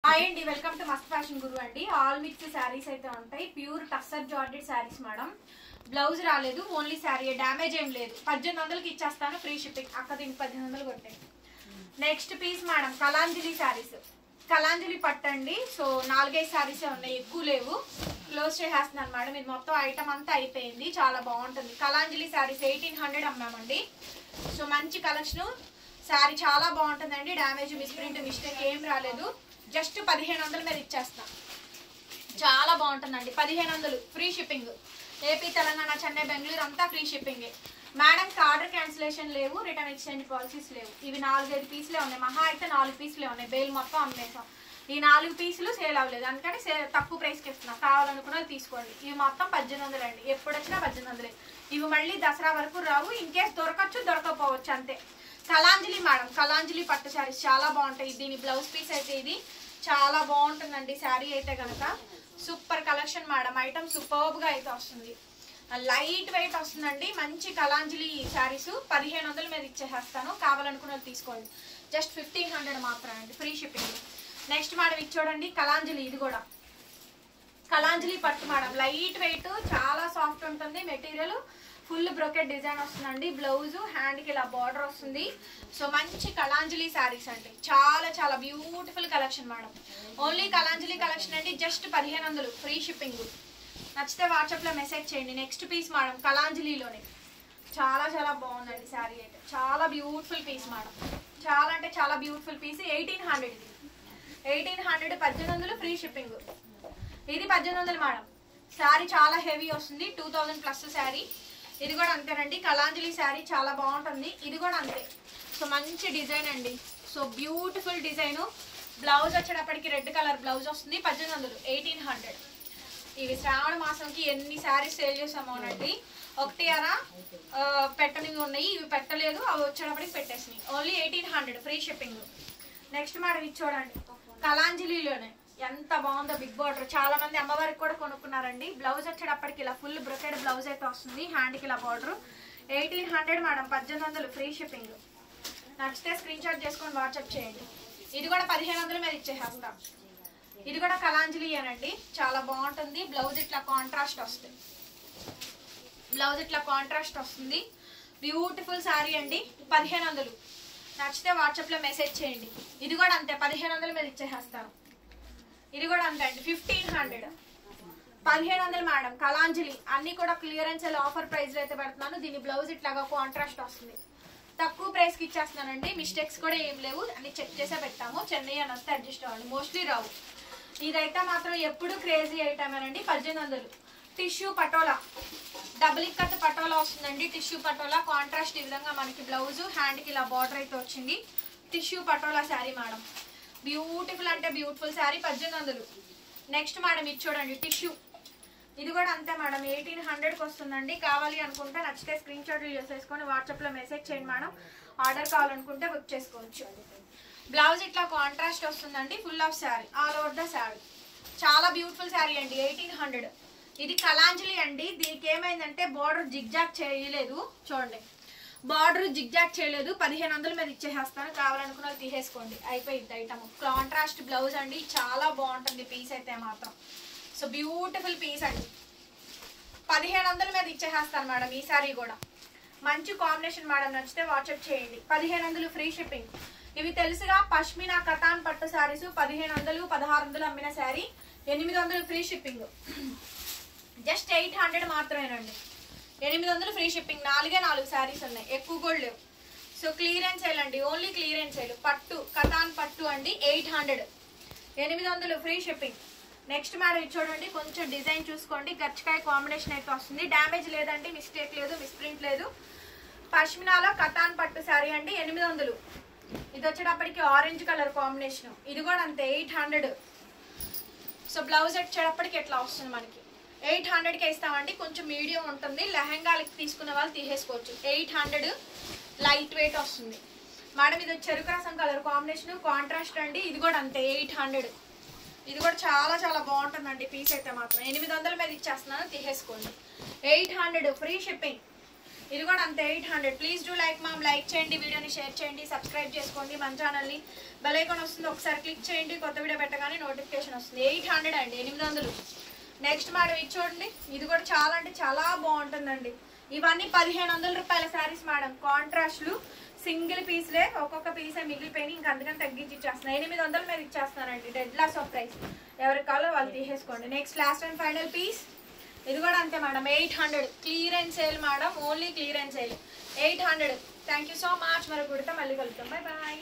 Hi అండి, welcome to Mast fashion Guru అండి. All mix saris అయితే ఉంటాయి. Pure tussar georgette saris madam. Blouse రాలేదు, ఓన్లీ శారీ, డ్యామేజ్ ఏం లేదు. 1800కి ఇచ్చేస్తాను, ఫ్రీ షిప్పింగ్. అక్క దీనికి 1800 కొట్టాయి. Next piece madam, Kalanjali saris. Kalanjali పట్టండి. సో 4-5 శారీసే ఉన్నాయి, ఎక్కువ లేవు. క్లోజ్ చేసేస్తున్నాను మేడం. ఇది మొత్తం ఐటమ్ అంతా అయిపోయింది. చాలా బాగుంటుంది. కలాంజలి శారీస్ 1800 అమ్మామండి. సో మంచి కలెక్షన్. శారీ చాలా బాగుంటుందండి. డ్యామేజ్, మిస్ప్రింట్, మిస్టేక్ ఏం రాలేదు. జస్ట్ 1500 మీద ఇచ్చేస్తాం. చాలా బాగుంటుందండి. 1500 free shipping. AP, Telangana, Chennai, Bengaluru అంతా ఫ్రీ షిప్పింగే మేడంకి. ఆర్డర్ క్యాన్సిలేషన్ లేవు, రిటర్న్ ఎక్స్చేంజ్ పాలసీస్ లేవు. ఇవి 4-5 పీసులే ఉన్నాయి, మహా అయితే 4 పీసులే ఉన్నాయి. బేల్ మొత్తం అమ్మేసాం. ఈ 4 పీసులు సేల్ అవ్వలేదు, అందుకని తక్కువ ప్రైస్కి ఇస్తున్నాం. కావాలనుకున్నది తీసుకోండి. ఇవి మొత్తం 1800 అండి. ఎప్పుడు వచ్చినా 1800. ఇవి మళ్ళీ దసరా వరకు రావు. ఇన్ కేస్ దొరకచ్చు, దొరకపోవచ్చు అంతే. కలాంజలి మేడం, కలాంజలి పట్టు శారీస్ చాలా బాగుంటాయి. దీని బ్లౌజ్ పీస్ అయితే ఇది చాలా బాగుంటుందండి. శారీ అయితే కనుక సూపర్ కలెక్షన్ మేడం. ఐటమ్ సూపర్బ్గా అయితే వస్తుంది. లైట్ వెయిట్ వస్తుందండి. మంచి కలాంజలి శారీస్ 1500 మీద ఇచ్చేసేస్తాను. కావాలనుకున్నది తీసుకోండి. జస్ట్ 1500 మాత్రమే అండి, ఫ్రీ షిప్పింగ్. నెక్స్ట్ మేడం ఇది చూడండి, కలాంజలి. ఇది కూడా కలాంజలి పట్టు మేడం. లైట్ వెయిట్, చాలా సాఫ్ట్ ఉంటుంది మెటీరియల్. ఫుల్ బ్రోకెట్ డిజైన్ వస్తుందండి. బ్లౌజ్, హ్యాండ్కి ఇలా బార్డర్ వస్తుంది. సో మంచి కలాంజలి శారీస్ అండి. చాలా చాలా beautiful collection madam. Only Kalanjali collection అండి. Just 1500 free shipping. నచ్చితే వాట్సాప్లో మెసేజ్ చేయండి. నెక్స్ట్ పీస్ మేడం, కలాంజలిలోనే చాలా చాలా బాగుందండి శారీ అయితే. చాలా బ్యూటిఫుల్ పీస్ మేడం. చాలా అంటే చాలా బ్యూటిఫుల్ పీస్. 1800 ఇది. 1800, 1800 ఫ్రీ షిప్పింగ్. ఇది 1800 మేడం. శారీ చాలా హెవీ వస్తుంది. 2000+ శారీ. ఇది కూడా అంతేనండి. కలాంజలి శారీ చాలా బాగుంటుంది. ఇది కూడా అంతే. సో మంచి డిజైన్ అండి. So beautiful design. బ్లౌజ్ వచ్చేటప్పటికి రెడ్ కలర్ బ్లౌజ్ వస్తుంది. 1800, 1800. ఇవి శ్రావణ మాసంకి ఎన్ని శారీస్ సేల్ చేసామోనండి. ఒకటి అరా పెట్టనివి ఉన్నాయి, ఇవి పెట్టలేదు. అవి వచ్చేటప్పటికి పెట్టేసినాయి. Only 1800 free shipping. Next madam ఇది చూడండి, కలాంజలిలోనే ఎంత బాగుందో. Big border. చాలా మంది అమ్మవారికి కూడా కొనుక్కున్నారండి. బ్లౌజ్ వచ్చేటప్పటికి ఇలా ఫుల్ బ్రొకెడ్ బ్లౌజ్ అయితే వస్తుంది. హ్యాండ్కి ఇలా బార్డర్. 1800 madam, 1800 free shipping. నచ్చితే స్క్రీన్ షాట్ చేసుకొని వాట్సాప్ చేయండి. ఇది కూడా 1500 మీద ఇచ్చేసేస్తాం. ఇది కూడా కలాంజలి అనండి. చాలా బాగుంటుంది. బ్లౌజ్ ఇట్లా కాంట్రాస్ట్ వస్తుంది. బ్లౌజ్ ఇట్లా కాంట్రాస్ట్ వస్తుంది. బ్యూటిఫుల్ శారీ అండి. 1500. నచ్చితే వాట్సాప్లో మెసేజ్ చేయండి. ఇది కూడా అంతే, 1500 మీద ఇచ్చేసేస్తాను. ఇది కూడా అంతే అండి, 1500. 1500 మేడం. కలాంజలి అన్ని కూడా క్లియరెన్స్ ఆఫర్ ప్రైస్ అయితే పెడుతున్నాను. దీని బ్లౌజ్ ఇట్లాగా కాంట్రాస్ట్ వస్తుంది. తక్కువ ప్రైస్కి ఇచ్చేస్తున్నానండి. మిస్టేక్స్ కూడా ఏం లేవు, అన్ని చెక్ చేసే పెట్టాము. చెన్నై అని వస్తే అడ్జస్ట్ అవ్వండి, మోస్ట్లీ రావు. ఇదైతే మాత్రం ఎప్పుడు క్రేజీ ఐటమేనండి. 1800. టిష్యూ పటోలా, డబుల్ ఇక్కత్ పటోలా వస్తుందండి. Tissue patola contrast. ఈ విధంగా మనకి బ్లౌజ్, హ్యాండ్కి ఇలా బార్డర్ అయితే వచ్చింది. Tissue patola sari madam. Beautiful అంటే బ్యూటిఫుల్ శారీ. 1800. నెక్స్ట్ మేడం ఇది చూడండి, టిష్యూ. ఇది కూడా అంతే మేడం, 1800కి వస్తుందండి. కావాలి అనుకుంటే నచ్చితే స్క్రీన్ షాట్లు చేసేసుకొని వాట్సాప్లో మెసేజ్ చేయండి మేడం. ఆర్డర్ కావాలనుకుంటే బుక్ చేసుకోవచ్చు. బ్లౌజ్ ఇట్లా కాంట్రాస్ట్ వస్తుందండి. Full of sari, all over the sari. చాలా బ్యూటిఫుల్ శారీ అండి. 1800. ఇది కలాంజలి అండి. దీనికి ఏమైందంటే బార్డర్ జిగ్జాగ్ చేయలేదు. చూడండి, బార్డర్ జిగ్జాగ్ చేయలేదు. 1500 మీద ఇచ్చేసేస్తాను. కావాలనుకున్న తీసేసుకోండి, అయిపోయింది ఐటమ్. కాంట్రాస్ట్ బ్లౌజ్ అండి. చాలా బాగుంటుంది పీస్ అయితే మాత్రం. సో బ్యూటిఫుల్ పీస్ అండి. 1500 మీద ఇచ్చేసేస్తాను మేడం. ఈ సారీ కూడా మంచి కాంబినేషన్ మేడం. నచ్చితే వాట్సాప్ చేయండి. 1500 ఫ్రీ షిప్పింగ్. ఇవి తెలుసుగా, పష్మినా కతాన్ పట్టు శారీస్. 1500, 1600 అమ్మిన శారీ. 800 free shipping. జస్ట్ 800 మాత్రమేనండి. 800 ఫ్రీ షిప్పింగ్. 4 శారీస్ ఉన్నాయి, ఎక్కువ కూడా లేవు. సో క్లియరెన్స్ సేల్ అండి, ఓన్లీ క్లియరెన్స్ సేల్. పట్టు, కతాన్ పట్టు అండి. 800, 800 ఫ్రీ షిప్పింగ్. నెక్స్ట్ మేడం ఇది చూడండి, కొంచెం డిజైన్ చూసుకోండి. గచ్చకాయ కాంబినేషన్ అయితే వస్తుంది. డ్యామేజ్ లేదండి, మిస్టేక్ లేదు, మిస్ప్రింట్ లేదు. పష్మినాలో కతాన్ పట్టు శారీ అండి. 800. ఇది వచ్చేటప్పటికి ఆరెంజ్ కలర్ కాంబినేషన్. ఇది కూడా అంతే, 800. సో బ్లౌజ్ వచ్చేటప్పటికి ఎట్లా వస్తుంది మనకి. 800కే ఇస్తామండి. కొంచెం మీడియం ఉంటుంది. లెహంగాలకి తీసుకున్న వాళ్ళు తీసేసుకోవచ్చు. 800 లైట్ వెయిట్ వస్తుంది మేడం. ఇది చెరుకు రసం కలర్ కాంబినేషన్, కాంట్రాస్ట్ అండి. ఇది కూడా అంతే, 800. ఇది కూడా చాలా చాలా బాగుంటుందండి. పీస్ అయితే మాత్రం 800 మీద ఇచ్చేస్తున్నాను, తీసేసుకోండి. 800 ఫ్రీ షిప్పింగ్. ఇది కూడా అంతే 800. Please do like ma'am, like చేయండి, వీడియోని షేర్ చేయండి, సబ్స్క్రైబ్ చేసుకోండి మన ఛానల్ని. బెల్ ఐకాన్ వస్తుంది, ఒకసారి క్లిక్ చేయండి, కొత్త వీడియో పెట్టగానే నోటిఫికేషన్ వస్తుంది. 800 అండి, 800. నెక్స్ట్ మేడం ఇది చూడండి, ఇది కూడా చాలా అంటే చాలా బాగుంటుందండి. ఇవన్నీ 1500 రూపాయల శారీస్ మేడం. కాంట్రాస్ట్లు సింగిల్ పీస్లే, ఒక్కొక్క పీసే మిగిలిపోయి ఇంక అందుకని తగ్గించి ఇచ్చేస్తున్నాను. 800 మీద ఇచ్చేస్తానండి, డెడ్ లాస్ ఆఫ్ ప్రైస్. ఎవరికి కావాలో వాళ్ళు తీసేసుకోండి. Next last and final piece, ఇది కూడా అంతే madam 800. Clearance sale madam, only clearance sale 800. Thank you so much. మరొక కుడితే మళ్ళీ కలుద్దాం. Bye bye.